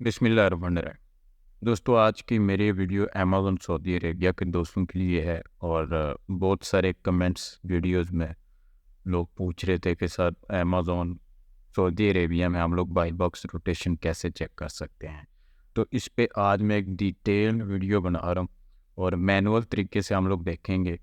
बिस्मिल्लाहिर्रहमानिर्रहीम। दोस्तों, आज की मेरी वीडियो अमेज़न सऊदी अरेबिया के दोस्तों के लिए है और बहुत सारे कमेंट्स वीडियोस में लोग पूछ रहे थे कि सर अमेज़न सऊदी अरेबिया में हम लोग बाई बॉक्स रोटेशन कैसे चेक कर सकते हैं। तो इस पे आज मैं एक डिटेल्ड वीडियो बना रहा हूँ और मैनुअल तरीके से हम लोग देखेंगे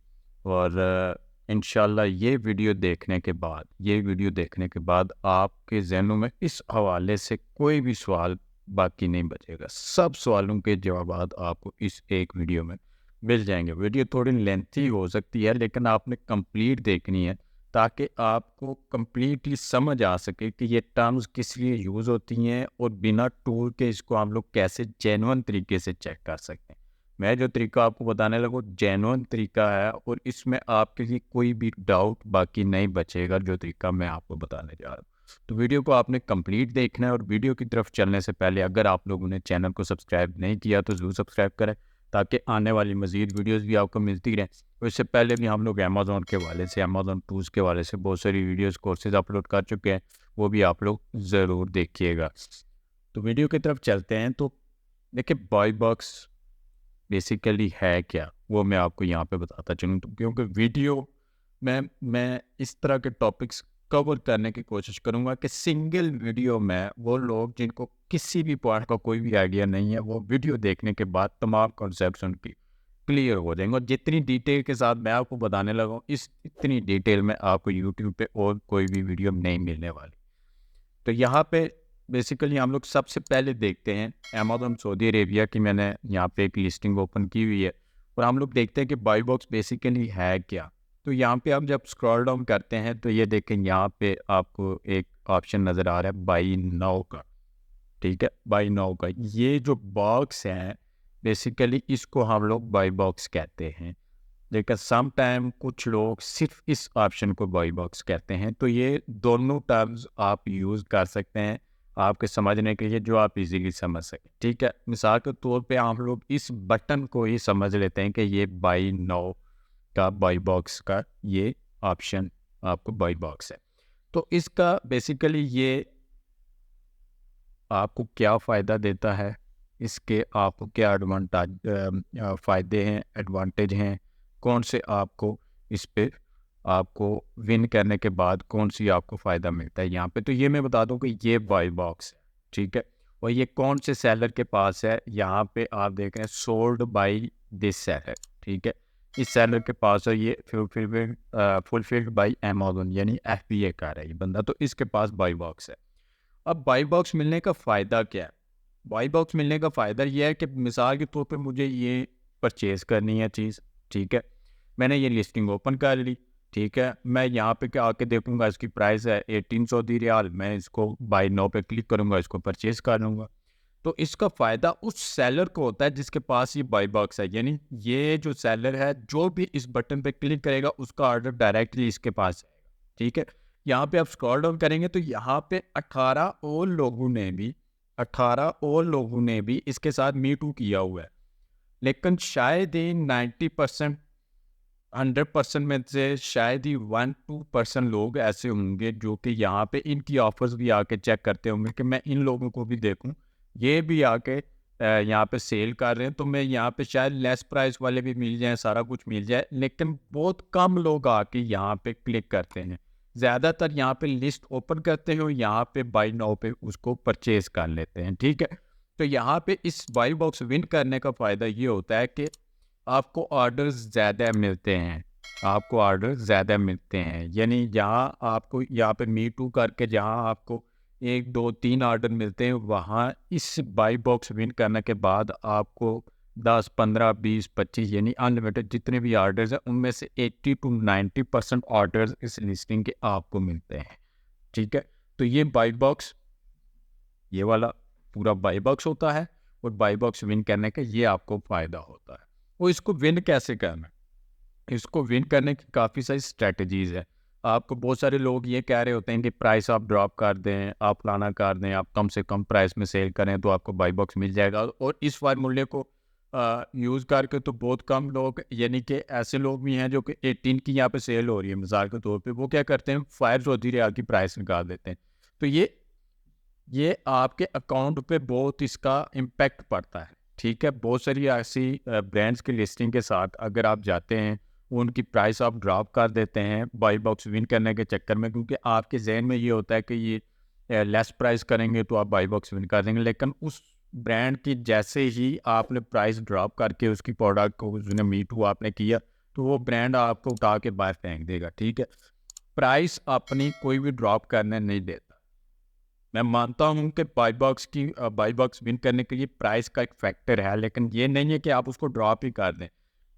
और इंशाल्लाह ये वीडियो देखने के बाद आपके जहनों में इस हवाले से कोई भी सवाल बाकी नहीं बचेगा। सब सवालों के जवाबात आपको इस एक वीडियो में मिल जाएंगे। वीडियो थोड़ी लेंथी हो सकती है लेकिन आपने कंप्लीट देखनी है ताकि आपको कंप्लीटली समझ आ सके कि ये टर्म्स किस लिए यूज़ होती हैं और बिना टूल के इसको हम लोग कैसे जेन्युइन तरीके से चेक कर सकते हैं। मैं जो तरीका आपको बताने लगा जेन्युइन तरीका है और इसमें आपके लिए कोई भी डाउट बाकी नहीं बचेगा जो तरीका मैं आपको बताने जा रहा हूँ। तो वीडियो को आपने कंप्लीट देखना है और वीडियो की तरफ चलने से पहले अगर आप लोगों ने चैनल को सब्सक्राइब नहीं किया तो ज़रूर सब्सक्राइब करें ताकि आने वाली मज़ीद वीडियोस भी आपको मिलती रहें। और इससे पहले भी हम लोग अमेज़न के हवाले से अमेज़न टूल्स के हवाले से बहुत सारी वीडियोस कोर्सेज अपलोड कर चुके हैं, वो भी आप लोग ज़रूर देखिएगा। तो वीडियो की तरफ चलते हैं। तो देखिए, बाई बॉक्स बेसिकली है क्या, वो मैं आपको यहाँ पे बताता चलूँ। तो क्योंकि वीडियो में मैं इस तरह के टॉपिक्स कवर करने की कोशिश करूँगा कि सिंगल वीडियो में वो लोग जिनको किसी भी पॉइंट का कोई भी आइडिया नहीं है, वो वीडियो देखने के बाद तमाम कॉन्सेप्ट्स उनकी क्लियर हो जाएंगे। और जितनी डिटेल के साथ मैं आपको बताने लगा हूँ, इतनी डिटेल में आपको यूट्यूब पे और कोई भी वीडियो नहीं मिलने वाली। तो यहाँ पे बेसिकली हम लोग सबसे पहले देखते हैं अमेज़न सऊदी अरेबिया की। मैंने यहाँ पे एक लिस्टिंग ओपन की हुई है और हम लोग देखते हैं कि बाई बॉक्स बेसिकली है क्या। तो यहाँ पे आप जब स्क्रॉल डाउन करते हैं तो ये देखें, यहाँ पे आपको एक ऑप्शन नज़र आ रहा है बाई नाउ का। ठीक है, बाई नाउ का ये जो बॉक्स है बेसिकली इसको हम लोग बाई बॉक्स कहते हैं। लेकिन सम टाइम कुछ लोग सिर्फ इस ऑप्शन को बाई बॉक्स कहते हैं। तो ये दोनों टर्म्स आप यूज़ कर सकते हैं आपके समझने के लिए, जो आप इजीली समझ सकें। ठीक है, मिसाल के तौर पे हम लोग इस बटन को ही समझ लेते हैं कि ये बाई नाउ का बाई बॉक्स का ये ऑप्शन आपको बाई बॉक्स है। तो इसका बेसिकली ये आपको क्या फ़ायदा देता है, इसके आपको क्या फ़ायदे हैं, एडवांटेज हैं, कौन से आपको इस पे आपको विन करने के बाद कौन सी आपको फ़ायदा मिलता है यहाँ पे। तो ये मैं बता दूँ कि ये बाई बॉक्स है, ठीक है। और ये कौन से सेलर के पास है, यहाँ पे आप देख रहे हैं सोल्ड बाई दिस सेलर, ठीक है। इस सेलर के पास है ये फुलफिल्ड बाई अमेज़न, यानी FBA का है ये बंदा, तो इसके पास बाई बॉक्स है। अब बाई बॉक्स मिलने का फ़ायदा क्या है? बाई बॉक्स मिलने का फ़ायदा ये है कि मिसाल के तौर पे मुझे ये परचेज़ करनी है चीज़, ठीक है। मैंने ये लिस्टिंग ओपन कर ली, ठीक है। मैं यहाँ पे क्या आके देखूँगा, इसकी प्राइस है 18 सऊदी रियाल, मैं इसको बाय नाउ पे क्लिक करूँगा, इसको परचेज़ कर लूँगा। तो इसका फ़ायदा उस सेलर को होता है जिसके पास ये बाई बॉक्स है, यानी ये जो सेलर है जो भी इस बटन पे क्लिक करेगा उसका ऑर्डर डायरेक्टली इसके पास आएगा, ठीक है। यहाँ पे आप स्क्रॉल डाउन करेंगे तो यहाँ पे 18 और लोगों ने भी इसके साथ मी टू किया हुआ है। लेकिन शायद ही 90%, 100% में से शायद ही 1-2% लोग ऐसे होंगे जो कि यहाँ पे इनकी ऑफर्स भी आके चेक करते होंगे कि मैं इन लोगों को भी देखूं, ये भी आके यहाँ पे सेल कर रहे हैं, तो मैं यहाँ पे शायद लेस प्राइस वाले भी मिल जाएं, सारा कुछ मिल जाए। लेकिन बहुत कम लोग आके यहाँ पे क्लिक करते हैं, ज़्यादातर यहाँ पे लिस्ट ओपन करते हैं और यहाँ पे बाई नाउ पे उसको परचेज कर लेते हैं, ठीक है। तो यहाँ पे इस बाई बॉक्स विन करने का फ़ायदा ये होता है कि आपको ऑर्डर्स ज़्यादा मिलते हैं, यानी जहाँ आपको यहाँ पे मी टू करके जहाँ आपको 1, 2, 3 ऑर्डर मिलते हैं, वहाँ इस बाई बॉक्स विन करने के बाद आपको 10, 15, 20, 25 यानी अनलिमिटेड जितने भी ऑर्डर्स हैं उनमें से 80 to 90% ऑर्डर्स इस लिस्टिंग के आपको मिलते हैं, ठीक है। तो ये बाई बॉक्स, ये वाला पूरा बाई बॉक्स होता है और बाई बॉक्स विन करने का ये आपको फ़ायदा होता है। वो इसको विन कैसे करना है, इसको विन करने की काफ़ी सारी स्ट्रैटेजीज़ है। आपको बहुत सारे लोग ये कह रहे होते हैं कि प्राइस आप ड्रॉप कर दें, आप फलाना कर दें, आप कम से कम प्राइस में सेल करें तो आपको बाई बॉक्स मिल जाएगा। और इस फार्मूले को यूज़ करके तो बहुत कम लोग, यानी कि ऐसे लोग भी हैं जो कि 18 की यहाँ पे सेल हो रही है मिसाल के तौर पे, वो क्या करते हैं 5 सऊदी रियाल की प्राइस निकाल देते हैं। तो ये ये आपके अकाउंट पे बहुत इसका इम्पैक्ट पड़ता है। ठीक है, बहुत सारी ऐसी ब्रांड्स की लिस्टिंग के साथ अगर आप जाते हैं, उनकी प्राइस आप ड्रॉप कर देते हैं बाई बॉक्स विन करने के चक्कर में, क्योंकि आपके जहन में ये होता है कि ये लेस प्राइस करेंगे तो आप बाई बॉक्स विन कर देंगे, लेकिन उस ब्रांड की जैसे ही आपने प्राइस ड्रॉप करके उसकी प्रोडक्ट को उसने मीट हुआ आपने किया, तो वो ब्रांड आपको उठा के बाहर फेंक देगा। ठीक है, प्राइस अपनी कोई भी ड्रॉप करने नहीं देता। मैं मानता हूँ कि बाई बॉक्स विन करने के लिए प्राइस का एक फैक्टर है, लेकिन ये नहीं है कि आप उसको ड्रॉप ही कर दें।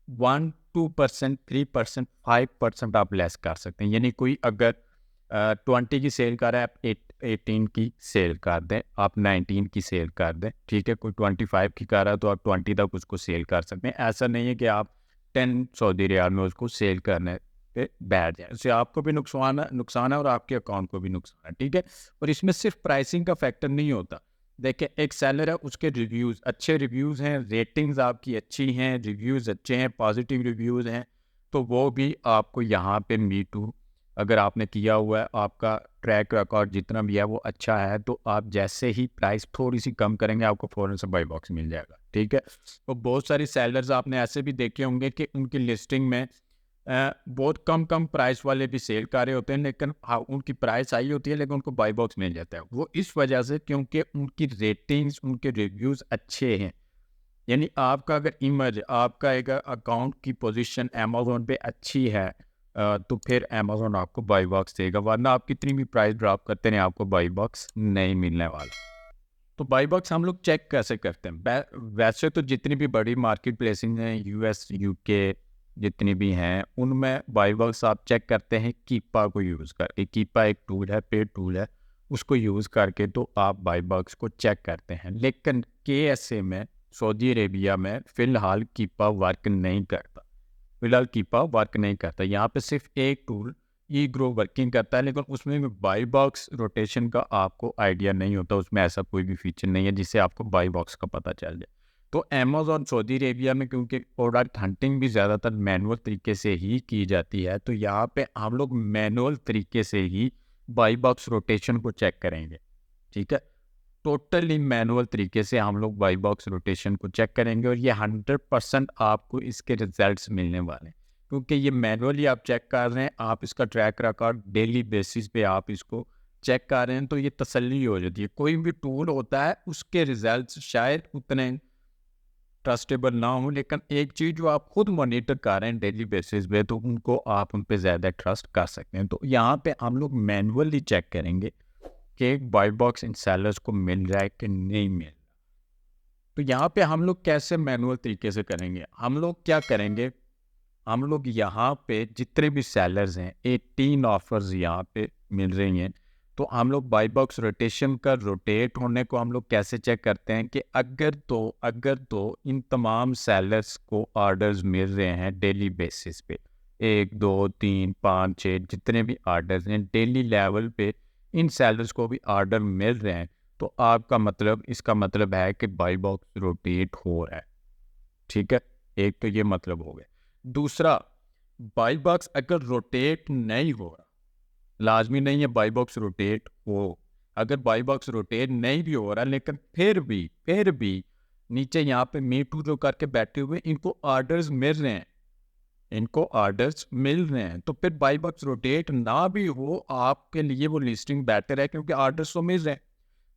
1-2%, 3%, 5% आप लेस कर सकते हैं। यानी कोई अगर 20 की सेल कर रहा है, आप 18 की सेल कर दें, आप 19 की सेल कर दें। ठीक है, कोई 25 की कर रहा है तो आप 20 तक उसको सेल कर सकते हैं। ऐसा नहीं है कि आप 10 सऊदी रियाल में उसको सेल करने पे बैठ जाए, उससे आपको भी नुकसान है और आपके अकाउंट को भी नुकसान है। ठीक है, और इसमें सिर्फ प्राइसिंग का फैक्टर नहीं होता। देखिए, एक सेलर है, उसके रिव्यूज़ अच्छे रिव्यूज़ हैं, रेटिंग्स आपकी अच्छी हैं, रिव्यूज़ अच्छे हैं, पॉजिटिव रिव्यूज़ हैं, तो वो भी आपको यहाँ पे मी टू अगर आपने किया हुआ है, आपका ट्रैक रिकॉर्ड जितना भी है वो अच्छा है, तो आप जैसे ही प्राइस थोड़ी सी कम करेंगे आपको फ़ौरन से बाई बॉक्स मिल जाएगा। ठीक है, तो बहुत सारी सेलर्स आपने ऐसे भी देखे होंगे कि उनकी लिस्टिंग में बहुत कम प्राइस वाले भी सेल कर रहे होते हैं, लेकिन हाँ, उनकी प्राइस आई होती है लेकिन उनको बाई बॉक्स मिल जाता है। वो इस वजह से क्योंकि उनकी रेटिंग्स, उनके रिव्यूज़ अच्छे हैं। यानी आपका अगर इमेज, आपका एक अकाउंट की पोजीशन अमेज़न पे अच्छी है, तो फिर अमेज़न आपको बाई बॉक्स देगा, वरना आप कितनी भी प्राइस ड्रॉप करते हैं आपको बाई बॉक्स नहीं मिलने वाला। तो बाई बॉक्स हम लोग चेक कैसे करते हैं? वैसे तो जितनी भी बड़ी मार्केट प्लेसिंग हैं, यूएस, यूके जितनी भी हैं, उनमें बाई बॉक्स आप चेक करते हैं कीपा को यूज़ करके। कीपा एक टूल है, पेड टूल है, उसको यूज़ करके तो आप बाई बॉक्स को चेक करते हैं। लेकिन केएसए में, सऊदी अरेबिया में फ़िलहाल कीपा वर्क नहीं करता। फ़िलहाल कीपा वर्क नहीं करता। यहाँ पे सिर्फ एक टूल ई ग्रो वर्किंग करता है, लेकिन उसमें भी बाई बॉक्स रोटेशन का आपको आइडिया नहीं होता। उसमें ऐसा कोई भी फीचर नहीं है जिससे आपको बाई बॉक्स का पता चल जाए। तो अमेज़न सऊदी अरेबिया में क्योंकि प्रोडक्ट हंटिंग भी ज़्यादातर मैनुअल तरीके से ही की जाती है, तो यहाँ पे हम लोग मैनुअल तरीके से ही बाई बॉक्स रोटेशन को चेक करेंगे। ठीक है, टोटली मैनुअल तरीके से हम लोग बाई बॉक्स रोटेशन को चेक करेंगे और ये 100% आपको इसके रिजल्ट्स मिलने वाले हैं, क्योंकि ये मैनुअली आप चेक कर रहे हैं, आप इसका ट्रैक रिकॉर्ड डेली बेसिस पे आप इसको चेक कर रहे हैं, तो ये तसल्ली हो जाती है। कोई भी टूल होता है उसके रिजल्ट्स शायद उतने ट्रस्टेबल ना हो, लेकिन एक चीज़ जो आप खुद मॉनिटर कर रहे हैं डेली बेसिस पे, तो उनको आप उन पे ज़्यादा ट्रस्ट कर सकते हैं। तो यहाँ पे हम लोग मैनुअली चेक करेंगे कि एक बाई बॉक्स इन सेलर्स को मिल रहा है कि नहीं मिल रहा। तो यहाँ पे हम लोग कैसे मैनुअल तरीके से करेंगे? हम लोग क्या करेंगे, हम लोग यहाँ पे जितने भी सेलर्स हैं, 18 ऑफर्स यहाँ पे मिल रही हैं, तो हम लोग बाई बॉक्स रोटेशन का रोटेट होने को हम लोग कैसे चेक करते हैं कि अगर तो इन तमाम सेलर्स को ऑर्डर्स मिल रहे हैं डेली बेसिस पे, 1, 2, 3, 5, 6 जितने भी ऑर्डर्स हैं डेली लेवल पे, इन सेलर्स को भी ऑर्डर मिल रहे हैं, तो आपका मतलब, इसका मतलब है कि बाई बॉक्स रोटेट हो रहा है। ठीक है, एक तो ये मतलब हो गया। दूसरा, बाई बॉक्स अगर रोटेट नहीं हो रहा, लाजमी नहीं है बाई बॉक्स रोटेट हो, अगर बाई बॉक्स रोटेट नहीं भी हो रहा, लेकिन फिर भी नीचे यहाँ पे मी टू जो करके बैठे हुए, इनको ऑर्डर्स मिल रहे हैं, तो फिर बाई बॉक्स रोटेट ना भी हो, आपके लिए वो लिस्टिंग बेटर है, क्योंकि ऑर्डर्स तो मिल रहे हैं।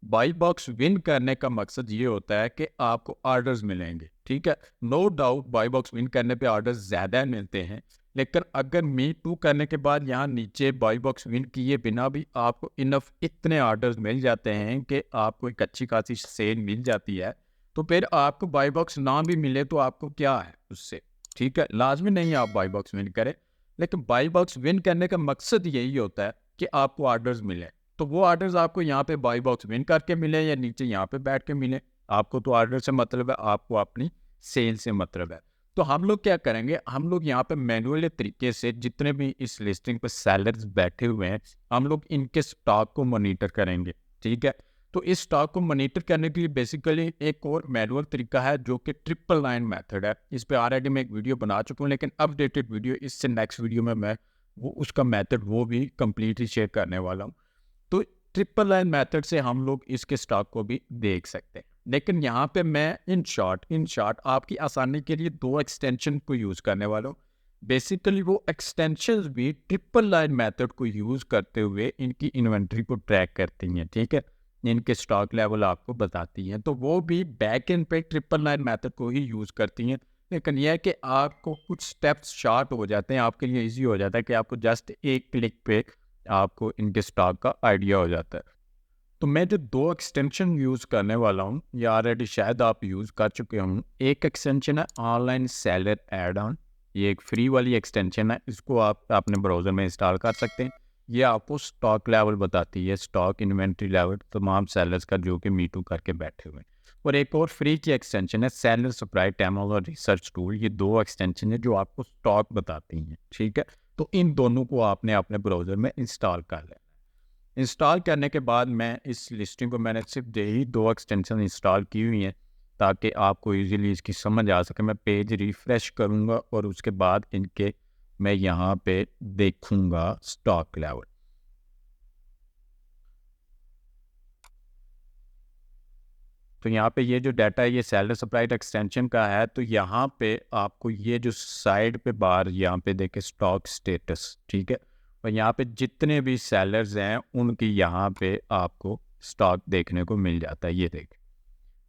बाई बॉक्स विन करने का मकसद ये होता है कि आपको ऑर्डर्स मिलेंगे। ठीक है, no doubt buy box win करने पे ऑर्डर्स ज़्यादा मिलते हैं, लेकिन अगर मी टू करने के बाद यहाँ नीचे बाई बॉक्स विन किए बिना भी आपको इनफ इतने ऑर्डर्स मिल जाते हैं कि आपको एक अच्छी खासी सेल मिल जाती है, तो फिर आपको बाई बॉक्स ना भी मिले तो आपको क्या है उससे। ठीक है, लाजमी नहीं है आप बाई बॉक्स विन करें, लेकिन बाई बॉक्स विन करने का मकसद यही होता है कि आपको ऑर्डर्स मिले। तो वो ऑर्डर्स आपको यहाँ पे बाई बॉक्स विन करके मिले या नीचे यहाँ पे बैठ के मिले, आपको तो ऑर्डर से मतलब है, आपको अपनी सेल से मतलब है। तो हम लोग क्या करेंगे, हम लोग यहाँ पे मैनुअली तरीके से जितने भी इस लिस्टिंग पे सेलर्स बैठे हुए हैं, हम लोग इनके स्टॉक को मॉनिटर करेंगे। ठीक है, तो इस स्टॉक को मॉनिटर करने के लिए बेसिकली एक और मैनुअल तरीका है जो कि ट्रिपल लाइन मेथड है। इस पे ऑलरेडी मैं एक वीडियो बना चुका हूँ, लेकिन अपडेटेड वीडियो इससे नेक्स्ट वीडियो में मैं वो उसका मेथड वो भी कम्प्लीटली शेयर करने वाला हूँ। तो ट्रिपल लाइन मेथड से हम लोग इसके स्टॉक को भी देख सकते हैं। लेकिन यहाँ पे मैं इन शॉर्ट आपकी आसानी के लिए दो एक्सटेंशन को यूज़ करने वाला हूँ। बेसिकली वो एक्सटेंशंस भी ट्रिपल लाइन मेथड को यूज़ करते हुए इनकी इन्वेंट्री को ट्रैक करती हैं, ठीक है, इनके स्टॉक लेवल आपको बताती हैं। तो वो भी बैक एंड पे ट्रिपल लाइन मेथड को ही यूज़ करती हैं। लेकिन यह है कि आपको कुछ स्टेप्स शॉर्ट हो जाते हैं, आपके लिए ईजी हो जाता है कि आपको जस्ट एक क्लिक पे आपको इनके स्टॉक का आइडिया हो जाता है। तो मैं जो दो एक्सटेंशन यूज़ करने वाला हूँ, या ऑलरेडी शायद आप यूज़ कर चुके हों। एक एक्सटेंशन है ऑनलाइन सेलर एड ऑन, ये एक फ्री वाली एक्सटेंशन है, इसको आप अपने ब्राउज़र में इंस्टॉल कर सकते हैं। ये आपको स्टॉक लेवल बताती है, स्टॉक इन्वेंट्री लेवल तमाम सेलर्स का जो कि मीटू करके बैठे हुए हैं। और एक और फ्री की एक्सटेंशन है सेलर सप्लाई टैमल और रिसर्च टूल। ये दो एक्सटेंशन है जो आपको स्टॉक बताती हैं, ठीक है। तो इन दोनों को आपने अपने ब्राउज़र में इंस्टॉल कर लेना। इंस्टॉल करने के बाद मैं इस लिस्टिंग को, मैंने सिर्फ यही दो एक्सटेंशन इंस्टॉल की हुई हैं ताकि आपको इजीली इसकी समझ आ सके। मैं पेज रिफ़्रेश करूँगा और उसके बाद इनके मैं यहाँ पे देखूँगा स्टॉक लेवल। तो यहाँ पे ये जो डाटा है ये सेलर सप्लाइड एक्सटेंशन का है। तो यहाँ पे आपको ये जो साइड पे बार यहाँ पे देखे स्टॉक स्टेटस, ठीक है, और यहाँ पे जितने भी सेलर्स हैं उनकी यहाँ पे आपको स्टॉक देखने को मिल जाता है। ये देख,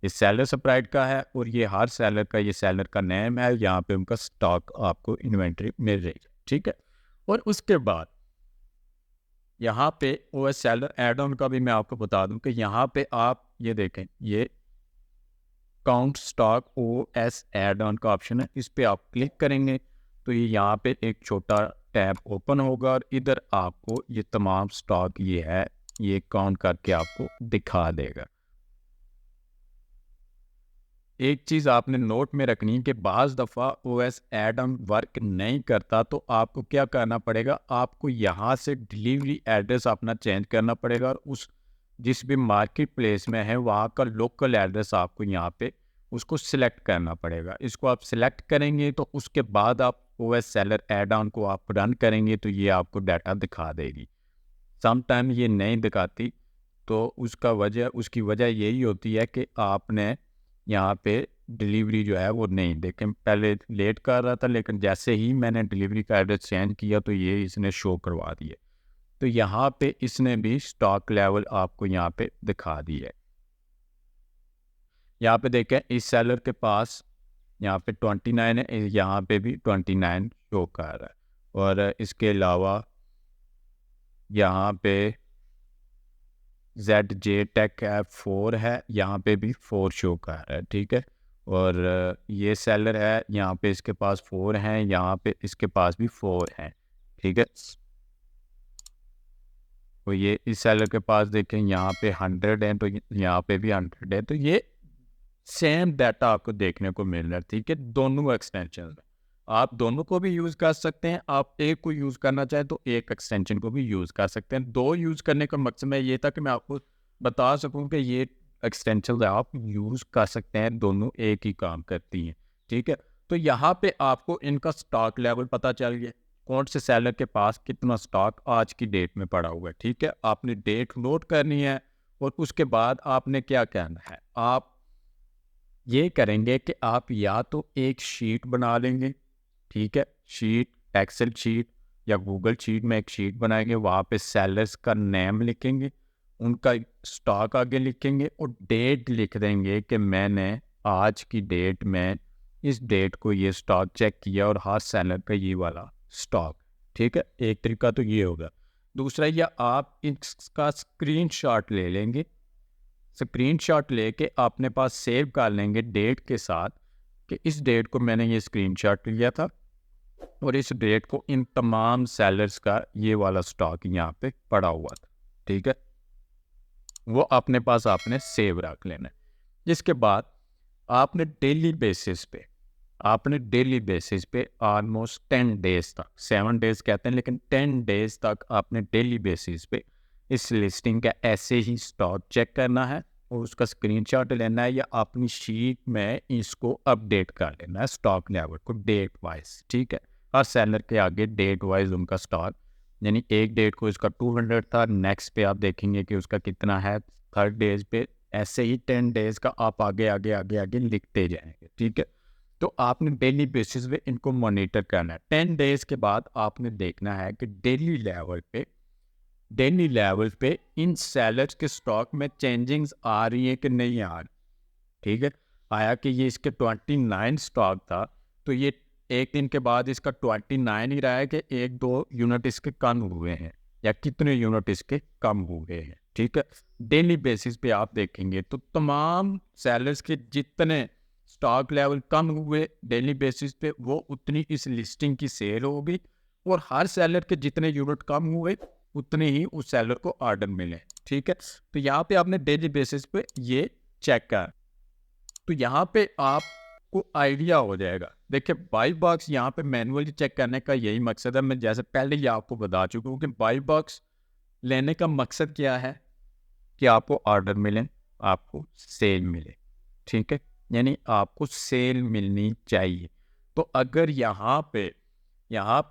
ये सेलर सप्लाइड का है और ये हर सेलर का, ये सेलर का नेम है, यहाँ पे उनका स्टॉक आपको इन्वेंट्री मिल रही है, ठीक है। और उसके बाद यहाँ पे ओएस सेलर एड ऑन का भी मैं आपको बता दूं कि यहाँ पे आप ये देखें, ये count stock OS add on का ऑप्शन है, इस पे आप क्लिक करेंगे तो ये यहाँ पे एक छोटा टैब ओपन होगा और इधर आपको ये तमाम स्टॉक ये है ये काउंट करके आपको दिखा देगा। एक चीज़ आपने नोट में रखनी है कि बाज़ दफ़ा ओएस एड ऑन वर्क नहीं करता, तो आपको क्या करना पड़ेगा, आपको यहाँ से डिलीवरी एड्रेस अपना चेंज करना पड़ेगा और उस जिस भी मार्केट प्लेस में है वहाँ का लोकल एड्रेस आपको यहाँ पे उसको सिलेक्ट करना पड़ेगा। इसको आप सिलेक्ट करेंगे तो उसके बाद आप ओएस सेलर एड ऑन को आप रन करेंगे तो ये आपको डाटा दिखा देगी। समटाइम ये नहीं दिखाती, तो उसकी वजह यही होती है कि आपने यहाँ पे डिलीवरी जो है वो नहीं देखें, पहले लेट कर रहा था लेकिन जैसे ही मैंने डिलीवरी का एड्रेस चेंज किया तो ये इसने शो करवा दिए। तो यहाँ पे इसने भी स्टॉक लेवल आपको यहाँ पे दिखा दी है। यहाँ पे देखें इस सेलर के पास यहाँ पे 29 है, यहाँ पे भी 29 शो कर रहा है। और इसके अलावा यहाँ पे ZJ टेक ऐप 4 है, यहाँ पे भी 4 शो कर रहा है, ठीक है। और ये सेलर है, यहाँ पे इसके पास 4 हैं, यहाँ पे इसके पास भी 4 हैं, ठीक है। तो ये इस सेलर के पास देखें यहाँ पे 100 है, तो यहाँ पे भी 100 है। तो ये सेम डाटा आपको देखने को मिल रहा है, ठीक है, दोनों एक्सटेंशन में। आप दोनों को भी यूज़ कर सकते हैं, आप एक को यूज़ करना चाहें तो एक एक्सटेंशन को भी यूज़ कर सकते हैं। दो यूज़ करने का मकसद में ये था कि मैं आपको बता सकूं कि ये एक्सटेंशन आप यूज़ कर सकते हैं, दोनों एक ही काम करती हैं, ठीक है। तो यहाँ पे आपको इनका स्टॉक लेवल पता चल गया, कौन से सेलर के पास कितना स्टॉक आज की डेट में पड़ा हुआ है, ठीक है। आपने डेट नोट करनी है और उसके बाद आपने क्या करना है, आप ये करेंगे कि आप या तो एक शीट बना लेंगे, ठीक है, शीट एक्सेल शीट या गूगल शीट में एक शीट बनाएंगे, वहाँ पे सेलर्स का नेम लिखेंगे, उनका स्टॉक आगे लिखेंगे और डेट लिख देंगे कि मैंने आज की डेट में इस डेट को ये स्टॉक चेक किया और हर सेलर का ये वाला स्टॉक, ठीक है। एक तरीका तो ये होगा। दूसरा, या आप इसका स्क्रीनशॉट ले लेंगे, स्क्रीनशॉट लेके अपने पास सेव कर लेंगे डेट के साथ कि इस डेट को मैंने ये स्क्रीनशॉट लिया था और इस डेट को इन तमाम सेलर्स का ये वाला स्टॉक यहाँ पे पड़ा हुआ था, ठीक है। वो अपने पास आपने सेव रख लेना है। जिसके बाद आपने डेली बेसिस पे ऑलमोस्ट 10 डेज तक, 7 डेज कहते हैं लेकिन 10 डेज तक आपने डेली बेसिस पे इस लिस्टिंग का ऐसे ही स्टॉक चेक करना है और उसका स्क्रीनशॉट लेना है या अपनी शीट में इसको अपडेट कर लेना है स्टॉक लेवल को डेट वाइज, ठीक है। हर सेलर के आगे डेट वाइज उनका स्टॉक यानी एक डेट को इसका 200 था, नेक्स्ट पे आप देखेंगे कि उसका कितना है थर्ड डेज पे। ऐसे ही 10 डेज का आप आगे आगे आगे आगे लिखते जाएंगे, ठीक है। तो आपने डेली बेसिस पे इनको मॉनिटर करना है। 10 डेज के बाद आपने देखना है कि डेली लेवल पे इन सेलर्स के स्टॉक में चेंजिंग्स आ रही है कि नहीं आ रही, ठीक है। आया कि ये इसके 29 स्टॉक था, तो ये एक दिन के बाद इसका 29 ही रहा है कि एक दो यूनिट इसके कम हुए हैं या कितने यूनिट इसके कम हुए हैं, ठीक है। डेली बेसिस पे आप देखेंगे तो तमाम सेलर्स के जितने स्टॉक लेवल कम हुए डेली बेसिस पे, वो उतनी इस लिस्टिंग की सेल होगी, और हर सेलर के जितने यूनिट कम हुए उतने ही उस सेलर को ऑर्डर मिले, ठीक है। तो यहाँ पे आपने डेली बेसिस पे ये चेक कर, तो यहाँ पे आपको आइडिया हो जाएगा। देखिए बाई बॉक्स यहाँ पे मैनुअली चेक करने का यही मकसद है, मैं जैसे पहले ही आपको बता चुका हूँ कि बाई बॉक्स लेने का मकसद क्या है कि आपको ऑर्डर मिले, आपको सेल मिले, ठीक है। यानी आपको सेल मिलनी चाहिए। तो अगर यहाँ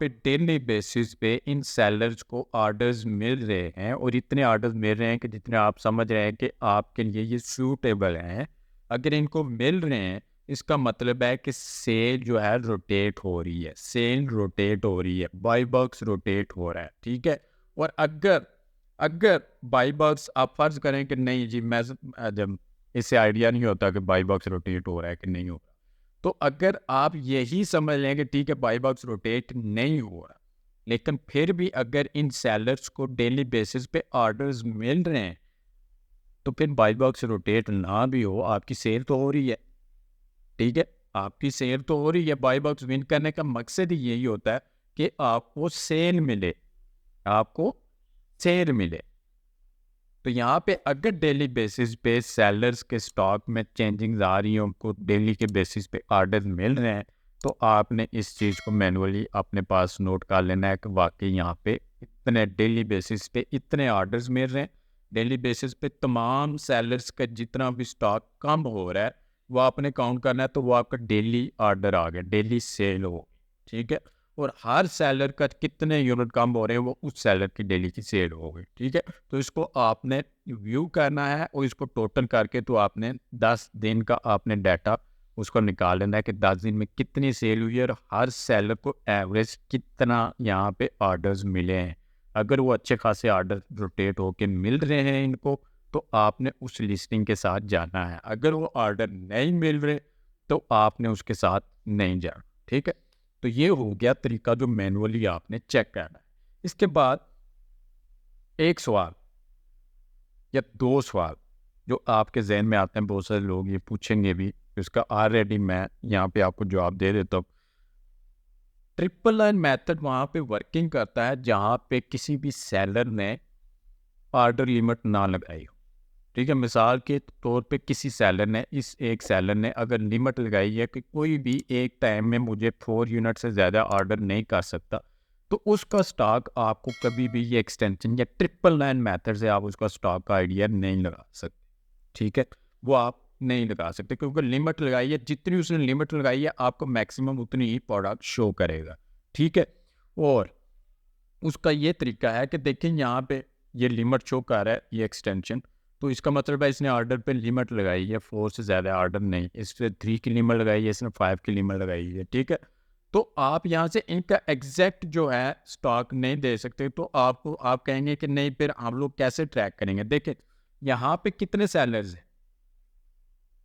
पे डेली बेसिस पे इन सेलर्स को ऑर्डर्स मिल रहे हैं, और इतने ऑर्डर्स मिल रहे हैं कि जितने आप समझ रहे हैं कि आपके लिए ये सूटेबल हैं, अगर इनको मिल रहे हैं, इसका मतलब है कि सेल जो है रोटेट हो रही है, सेल रोटेट हो रही है, बाई बॉक्स रोटेट हो रहा है, ठीक है। और अगर अगर बाई बॉक्स आप फर्ज करें कि नहीं जी, मैं जब इससे आइडिया नहीं होता कि बाई बॉक्स रोटेट हो रहा है कि नहीं हो रहा, तो अगर आप यही समझ लें कि ठीक है बाई बॉक्स रोटेट नहीं हो रहा, लेकिन फिर भी अगर इन सेलर्स को डेली बेसिस पे ऑर्डर्स मिल रहे हैं, तो फिर बाई बॉक्स रोटेट ना भी हो, आपकी सेल तो हो रही है, ठीक है। आपकी सेल तो हो रही है। बाई बॉक्स विन करने का मकसद ही यही होता है कि आपको सेल मिले, आपको सेल मिले। तो यहाँ पे अगर डेली बेसिस पे सेलर्स के स्टॉक में चेंजिंग्स आ रही हैं, उनको डेली के बेसिस पे ऑर्डर मिल रहे हैं, तो आपने इस चीज़ को मैनुअली अपने पास नोट कर लेना है कि वाकई यहाँ पे इतने डेली बेसिस पे इतने ऑर्डर्स मिल रहे हैं। डेली बेसिस पे तमाम सेलर्स का जितना भी स्टॉक कम हो रहा है वो आपने काउंट करना है, तो वो आपका डेली ऑर्डर आ गया, डेली सेल हो, ठीक है। और हर सेलर का कितने यूनिट कम हो रहे हैं वो उस सेलर की डेली की सेल हो गई, ठीक है। तो इसको आपने व्यू करना है और इसको टोटल करके तो आपने 10 दिन का आपने डाटा उसको निकाल लेना है कि 10 दिन में कितनी सेल हुई है और हर सेलर को एवरेज कितना यहाँ पे ऑर्डर्स मिले हैं। अगर वो अच्छे खासे ऑर्डर रोटेट होके मिल रहे हैं इनको, तो आपने उस लिस्टिंग के साथ जाना है। अगर वो ऑर्डर नहीं मिल रहे तो आपने उसके साथ नहीं जाना, ठीक है। तो ये हो गया तरीका जो मैनुअली आपने चेक करना है। इसके बाद एक सवाल या दो सवाल जो आपके जहन में आते हैं, बहुत सारे लोग ये पूछेंगे भी, इसका ऑलरेडी मैं यहाँ पे आपको जवाब दे देता हूँ। ट्रिपल लाइन मेथड वहाँ पे वर्किंग करता है जहाँ पे किसी भी सेलर ने ऑर्डर लिमिट ना लगाई हो, ठीक है। मिसाल के तौर पे किसी सेलर ने एक सेलर ने अगर लिमिट लगाई है कि कोई भी एक टाइम में मुझे 4 यूनिट से ज़्यादा ऑर्डर नहीं कर सकता, तो उसका स्टॉक आपको कभी भी ये एक्सटेंशन या ट्रिपल लाइन मेथड से आप उसका स्टॉक का आइडिया नहीं लगा सकते, ठीक है। वो आप नहीं लगा सकते क्योंकि लिमिट लगाई है, जितनी उसने लिमिट लगाई है आपको मैक्सिमम उतनी ही प्रोडक्ट शो करेगा, ठीक है। और उसका ये तरीका है कि देखिए यहाँ पे ये लिमिट शो कर रहा है, ये एक्सटेंशन, तो इसका मतलब है इसने ऑर्डर पे लिमिट लगाई है, 4 से ज़्यादा ऑर्डर नहीं, इससे 3 की लिमिट लगाई है, इसने 5 की लिमिट लगाई है, ठीक है। तो आप यहाँ से इनका एग्जैक्ट जो है स्टॉक नहीं दे सकते, तो आपको आप कहेंगे कि नहीं फिर हम लोग कैसे ट्रैक करेंगे। देखिए यहाँ पे कितने सेलर्स हैं,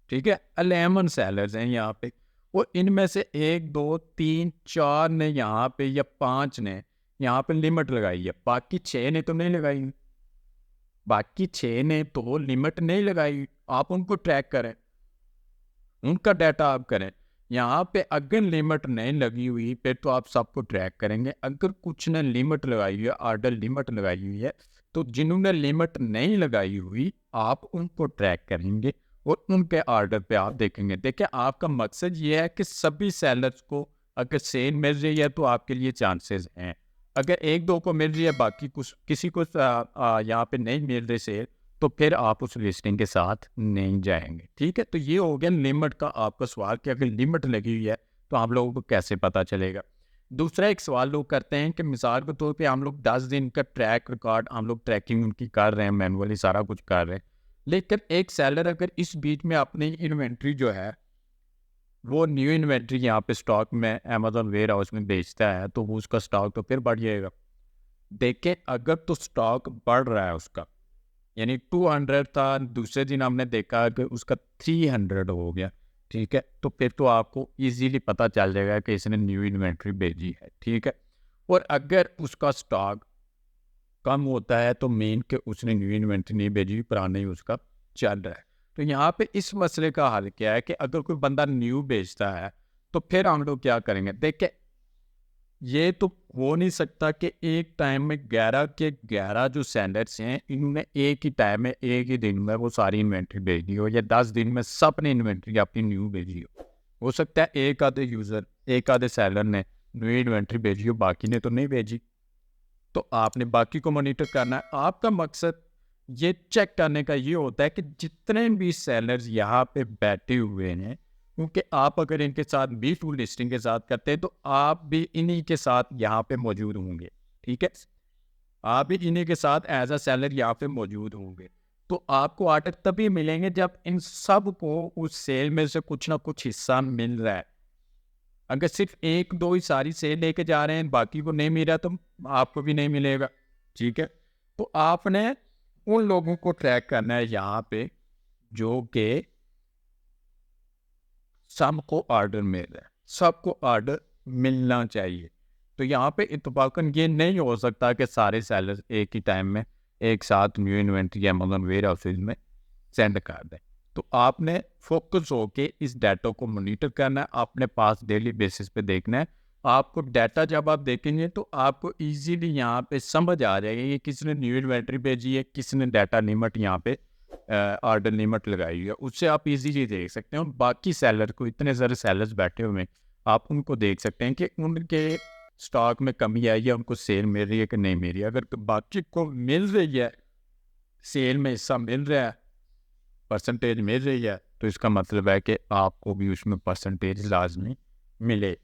ठीक है, 11 सेलर्स हैं यहाँ पे, और इनमें से 1 2 3 4 ने यहाँ पे या 5 ने यहाँ पे लिमिट लगाई है, बाकी 6 ने तो नहीं लगाई, बाकी 6 ने तो लिमिट नहीं लगाई। आप उनको ट्रैक करें, उनका डाटा आप करें। यहाँ पे अगर लिमिट नहीं लगी हुई फिर तो आप सबको ट्रैक करेंगे। अगर कुछ ने लिमिट लगाई हुई है, ऑर्डर लिमिट लगाई हुई है, तो जिन्होंने लिमिट नहीं लगाई हुई आप उनको ट्रैक करेंगे और उनके ऑर्डर पे आप देखेंगे। देखिए आपका मकसद ये है कि सभी सेलर्स को अगर सेल मिल रही है तो आपके लिए चांसेस हैं। अगर एक दो को मिल रही है, बाकी कुछ किसी को यहाँ पे नहीं मिल रही सेल, तो फिर आप उस लिस्टिंग के साथ नहीं जाएंगे, ठीक है। तो ये हो गया लिमिट का आपका सवाल कि अगर लिमिट लगी हुई है तो आप लोगों को कैसे पता चलेगा। दूसरा एक सवाल लोग करते हैं कि मिसाल के तौर पे हम लोग 10 दिन का ट्रैक रिकॉर्ड हम लोग ट्रैकिंग उनकी कर रहे हैं, मैनुअली सारा कुछ कर रहे हैं, लेकिन एक सेलर अगर इस बीच में अपनी इन्वेंट्री जो है वो न्यू इन्वेंट्री यहाँ पे स्टॉक में अमेजोन वेयर हाउस में बेचता है, तो वो उसका स्टॉक तो फिर बढ़ जाएगा। देखें, अगर तो स्टॉक बढ़ रहा है उसका, यानी 200 था, दूसरे दिन हमने देखा कि उसका 300 हो गया, ठीक है, तो फिर तो आपको इजीली पता चल जाएगा कि इसने न्यू इन्वेंट्री भेजी है, ठीक है। और अगर उसका स्टॉक कम होता है तो मेन के उसने न्यू इन्वेंट्री नहीं भेजी, पुराना ही उसका चल रहा है। तो यहाँ पे इस मसले का हल क्या है कि अगर कोई बंदा न्यू बेचता है तो फिर हम लोग क्या करेंगे। देखिए, ये तो हो नहीं सकता कि एक टाइम में 11 के 11 जो सेलर्स हैं इन्होंने एक ही टाइम में एक ही दिन में वो सारी इन्वेंट्री भेज दी हो, या 10 दिन में सब ने इन्वेंट्री अपनी न्यू भेजी हो सकता है एक आधे यूज़र, एक आधे सेलर ने न्यू इन्वेंट्री भेजी हो, बाकी ने तो नहीं भेजी। तो आपने बाकी को मॉनिटर करना है। आपका मकसद ये चेक करने का ये होता है कि जितने भी सेलर्स यहाँ पे बैठे हुए हैं, क्योंकि आप अगर इनके साथ B2 लिस्टिंग के साथ करते हैं तो आप भी इन्हीं के साथ यहाँ पे मौजूद होंगे, ठीक है। आप भी इन्हीं के साथ एज अ सेलर यहाँ पे मौजूद होंगे। तो आपको ऑर्डर तभी मिलेंगे जब इन सब को उस सेल में से कुछ ना कुछ हिस्सा मिल रहा है। अगर सिर्फ एक दो ही सारी सेल लेके जा रहे हैं, बाकी को नहीं मिल रहा, तो आपको भी नहीं मिलेगा, ठीक है। तो आपने उन लोगों को ट्रैक करना है यहाँ पे जो कि सबको ऑर्डर मिल रहा है, सबको ऑर्डर मिलना चाहिए। तो यहाँ पे इत्तफाकन ये नहीं हो सकता कि सारे सेलर्स एक ही टाइम में एक साथ new inventory Amazon warehouses में सेंड कर दें। तो आपने फोकस होके इस डाटा को मॉनिटर करना है, अपने पास डेली बेसिस पे देखना है। आपको डाटा जब आप देखेंगे तो आपको इजीली यहाँ पे समझ आ जाएगा कि किसने न्यू इन्वेंट्री भेजी है, किसने डाटा लिमिट यहाँ पे ऑर्डर लिमिट लगाई है, उससे आप इजीली देख सकते हैं। और बाकी सेलर को, इतने सारे सेलर्स बैठे हुए हैं, आप उनको देख सकते हैं कि उनके स्टॉक में कमी आई है, उनको सेल मिल रही है कि नहीं मिल रही है। अगर बाकी को मिल रही है, सेल में हिस्सा मिल रहा है, परसेंटेज मिल रही है, तो इसका मतलब है कि आपको भी उसमें परसेंटेज लाजमी मिले।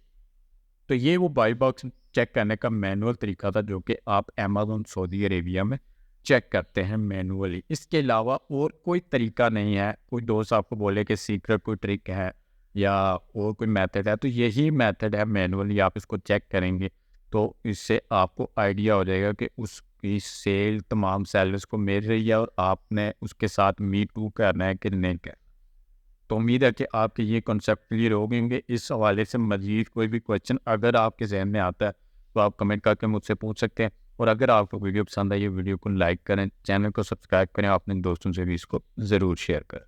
तो ये वो बाई बॉक्स चेक करने का मैनुअल तरीका था जो कि आप अमेज़न सऊदी अरेबिया में चेक करते हैं मैनुअली। इसके अलावा और कोई तरीका नहीं है। कोई दोस्त आपको बोले कि सीक्रेट कोई ट्रिक है या और कोई मेथड है, तो यही मेथड है मैनुअली। आप इसको चेक करेंगे तो इससे आपको आइडिया हो जाएगा कि उसकी सेल तमाम सेलर्स को मिल रही है और आपने उसके साथ मी टू करना है कि नहीं करना। तो उम्मीद है कि आपके ये कॉन्सेप्ट क्लियर हो गएंगे। इस हवाले से मज़ीद कोई भी क्वेश्चन अगर आपके जहन में आता है तो आप कमेंट करके मुझसे पूछ सकते हैं। और अगर आपको वीडियो पसंद आई, ये वीडियो को लाइक करें, चैनल को सब्सक्राइब करें, अपने दोस्तों से भी इसको ज़रूर शेयर करें।